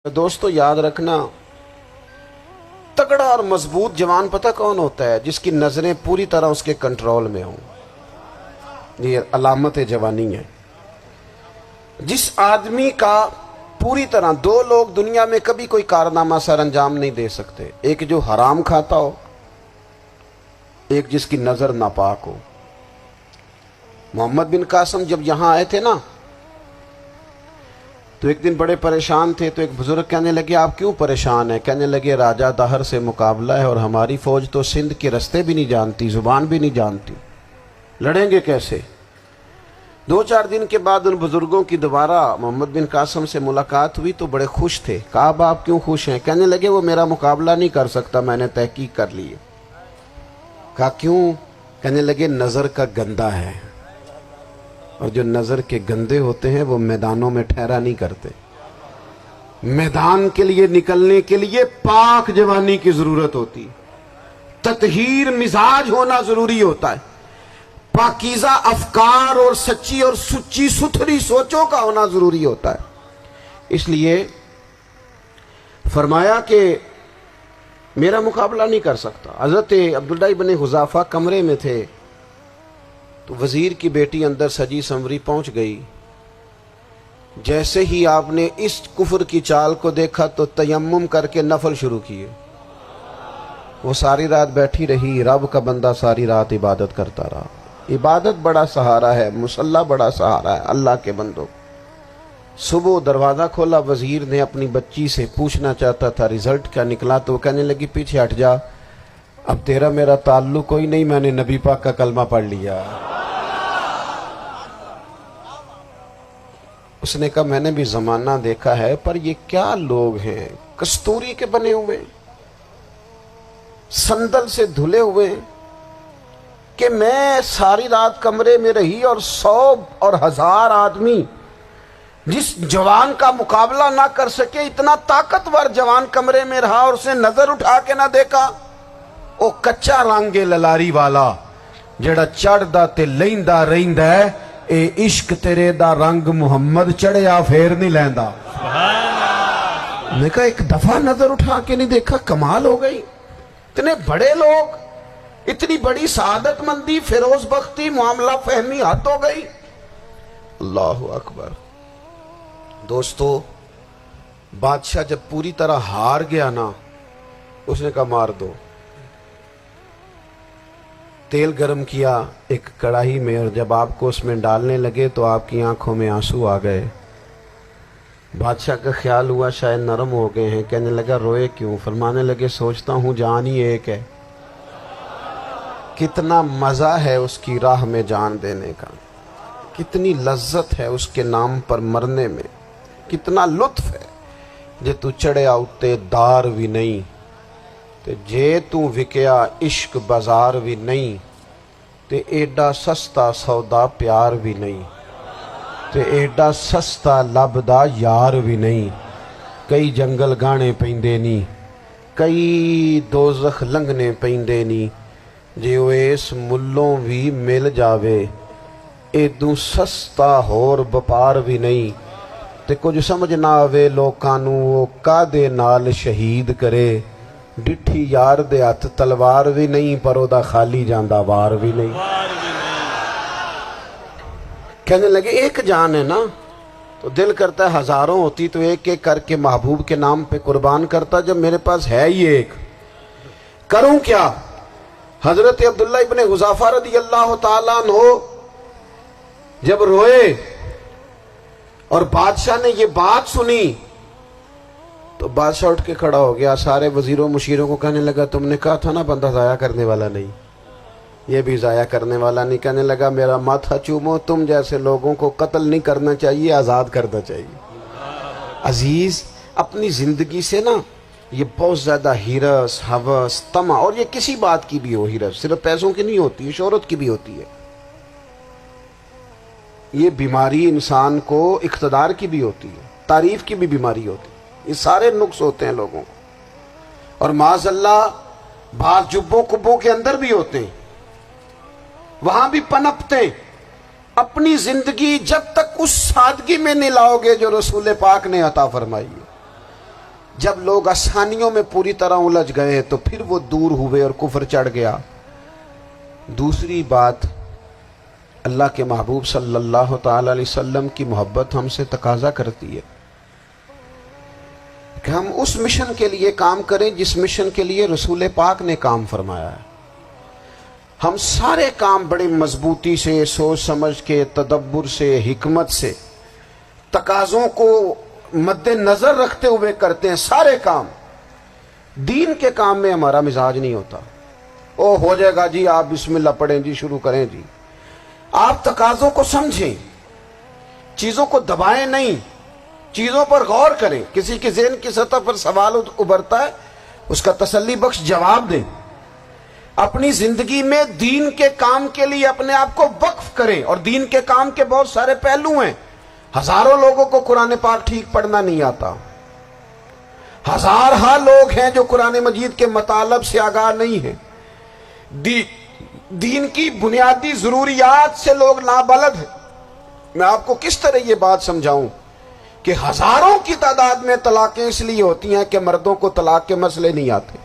دوستو یاد رکھنا، تگڑا اور مضبوط جوان پتہ کون ہوتا ہے؟ جس کی نظریں پوری طرح اس کے کنٹرول میں ہوں۔ یہ علامت جوانی ہے۔ جس آدمی کا پوری طرح دو لوگ دنیا میں کبھی کوئی کارنامہ سر انجام نہیں دے سکتے، ایک جو حرام کھاتا ہو، ایک جس کی نظر ناپاک ہو۔ محمد بن قاسم جب یہاں آئے تھے نا تو ایک دن بڑے پریشان تھے، تو ایک بزرگ کہنے لگے آپ کیوں پریشان ہیں؟ کہنے لگے راجہ دہر سے مقابلہ ہے اور ہماری فوج تو سندھ کے رستے بھی نہیں جانتی، زبان بھی نہیں جانتی، لڑیں گے کیسے؟ دو چار دن کے بعد ان بزرگوں کی دوبارہ محمد بن قاسم سے ملاقات ہوئی تو بڑے خوش تھے۔ کہا اب آپ کیوں خوش ہیں؟ کہنے لگے وہ میرا مقابلہ نہیں کر سکتا، میں نے تحقیق کر لی ہے۔ کہا کیوں؟ کہنے لگے نظر کا گندہ ہے، اور جو نظر کے گندے ہوتے ہیں وہ میدانوں میں ٹھہرا نہیں کرتے۔ میدان کے لیے نکلنے کے لیے پاک جوانی کی ضرورت ہوتی، تطہیر مزاج ہونا ضروری ہوتا ہے، پاکیزہ افکار اور سچی اور سچی ستھری سوچوں کا ہونا ضروری ہوتا ہے۔ اس لیے فرمایا کہ میرا مقابلہ نہیں کر سکتا۔ حضرت عبداللہ ابن حذافہ کمرے میں تھے تو وزیر کی بیٹی اندر سجی سنوری پہنچ گئی۔ جیسے ہی آپ نے اس کفر کی چال کو دیکھا تو تیمم کر کے نفل شروع کیے۔ وہ ساری رات بیٹھی رہی، رب کا بندہ ساری رات عبادت کرتا رہا۔ عبادت بڑا سہارا ہے، مصلی بڑا سہارا ہے اللہ کے بندوں۔ صبح دروازہ کھولا، وزیر نے اپنی بچی سے پوچھنا چاہتا تھا رزلٹ کیا نکلا، تو وہ کہنے لگی پیچھے ہٹ جا، اب تیرا میرا تعلق کوئی نہیں، میں نے نبی پاک کا کلمہ پڑھ لیا۔ اس نے کہا میں نے بھی زمانہ دیکھا ہے، پر یہ کیا لوگ ہیں، کستوری کے بنے ہوئے، سندل سے دھلے ہوئے، کہ میں ساری رات کمرے میں رہی اور 100 اور 1000 آدمی جس جوان کا مقابلہ نہ کر سکے، اتنا طاقتور جوان کمرے میں رہا اور اسے نظر اٹھا کے نہ دیکھا۔ او کچا رنگے للاری والا جڑا چڑھدا تے لیندا رہندا ہے، اے عشق تیرے دا رنگ محمد چڑھیا پھر نہیں لیندا۔ میں کہا ایک دفعہ نظر اٹھا کے نہیں دیکھا، کمال ہو گئی۔ اتنے بڑے لوگ، اتنی بڑی سعادت مندی، فیروز بختی، معاملہ فہمی حد ہو گئی۔ اللہ اکبر۔ دوستو بادشاہ جب پوری طرح ہار گیا نا، اس نے کہا مار دو۔ تیل گرم کیا ایک کڑاہی میں، اور جب آپ کو اس میں ڈالنے لگے تو آپ کی آنکھوں میں آنسو آ گئے۔ بادشاہ کا خیال ہوا شاید نرم ہو گئے ہیں، کہنے لگا روئے کیوں؟ فرمانے لگے سوچتا ہوں جان ہی ایک ہے، کتنا مزہ ہے اس کی راہ میں جان دینے کا، کتنی لذت ہے اس کے نام پر مرنے میں، کتنا لطف ہے۔ جے تو چڑھیا اتے دار بھی نہیں تے جے تو وکیا عشق بازار بھی نہیں، تے ایڈا سستا سودا پیار بھی نہیں، تے ایڈا سستا لبدا یار بھی نہیں۔ کئی جنگل گانے پیندے نہیں، کئی دوزخ لنگنے پیندے نہیں، جے وہ اس ملوں بھی مل جاوے ایدوں سستا ہور بپار بھی نہیں۔ تے کچھ سمجھ نہ آوے لوکانوں وہ کادے نال شہید کرے، ڈٹھی یار دے ہاتھ تلوار بھی نہیں، پر او دا خالی جاندہ وار بھی نہیں۔ کہنے لگے ایک جان ہے نا، تو دل کرتا ہے ہزاروں ہوتی تو ایک ایک کر کے محبوب کے نام پہ قربان کرتا، جب میرے پاس ہے ہی ایک، کروں کیا؟ حضرت عبداللہ ابن حذافہ رضی اللہ تعالیٰ عنہ جب روئے اور بادشاہ نے یہ بات سنی تو بادشاہ اٹھ کے کھڑا ہو گیا، سارے وزیروں مشیروں کو کہنے لگا تم نے کہا تھا نا بندہ ضائع کرنے والا نہیں، یہ بھی ضائع کرنے والا نہیں۔ کہنے لگا میرا ماتھا چومو، تم جیسے لوگوں کو قتل نہیں کرنا چاہیے، آزاد کرنا چاہیے۔ عزیز اپنی زندگی سے نا یہ بہت زیادہ ہرس، ہوس، طمع، اور یہ کسی بات کی بھی ہو، ہرس صرف پیسوں کی نہیں ہوتی ہے، شہرت کی بھی ہوتی ہے، یہ بیماری انسان کو اقتدار کی بھی ہوتی ہے، تعریف کی بھی بیماری ہوتی ہے، یہ سارے نقص ہوتے ہیں لوگوں کو، اور معاذ اللہ بعض جبوں کبوں کے اندر بھی ہوتے ہیں، وہاں بھی پنپتے ہیں۔ اپنی زندگی جب تک اس سادگی میں نہیں لاؤ گے جو رسول پاک نے عطا فرمائی ہے، جب لوگ آسانیوں میں پوری طرح الجھ گئے تو پھر وہ دور ہوئے اور کفر چڑھ گیا۔ دوسری بات، اللہ کے محبوب صلی اللہ تعالی علیہ وسلم کی محبت ہم سے تقاضا کرتی ہے کہ ہم اس مشن کے لیے کام کریں جس مشن کے لیے رسول پاک نے کام فرمایا ہے۔ ہم سارے کام بڑی مضبوطی سے، سوچ سمجھ کے، تدبر سے، حکمت سے، تقاضوں کو مد نظر رکھتے ہوئے کرتے ہیں۔ سارے کام، دین کے کام میں ہمارا مزاج نہیں ہوتا۔ او ہو جائے گا جی، آپ بسم اللہ پڑھیں جی، شروع کریں جی۔ آپ تقاضوں کو سمجھیں، چیزوں کو دبائیں نہیں، چیزوں پر غور کریں۔ کسی کے ذہن کی سطح پر سوال ابھرتا ہے، اس کا تسلی بخش جواب دیں۔ اپنی زندگی میں دین کے کام کے لیے اپنے آپ کو وقف کریں، اور دین کے کام کے بہت سارے پہلو ہیں۔ ہزاروں لوگوں کو قرآن پاک ٹھیک پڑھنا نہیں آتا، ہزارہ لوگ ہیں جو قرآن مجید کے مطالب سے آگاہ نہیں ہیں، دین کی بنیادی ضروریات سے لوگ نابلد ہیں۔ میں آپ کو کس طرح یہ بات سمجھاؤں کہ ہزاروں کی تعداد میں طلاقیں اس لیے ہوتی ہیں کہ مردوں کو طلاق کے مسئلے نہیں آتے۔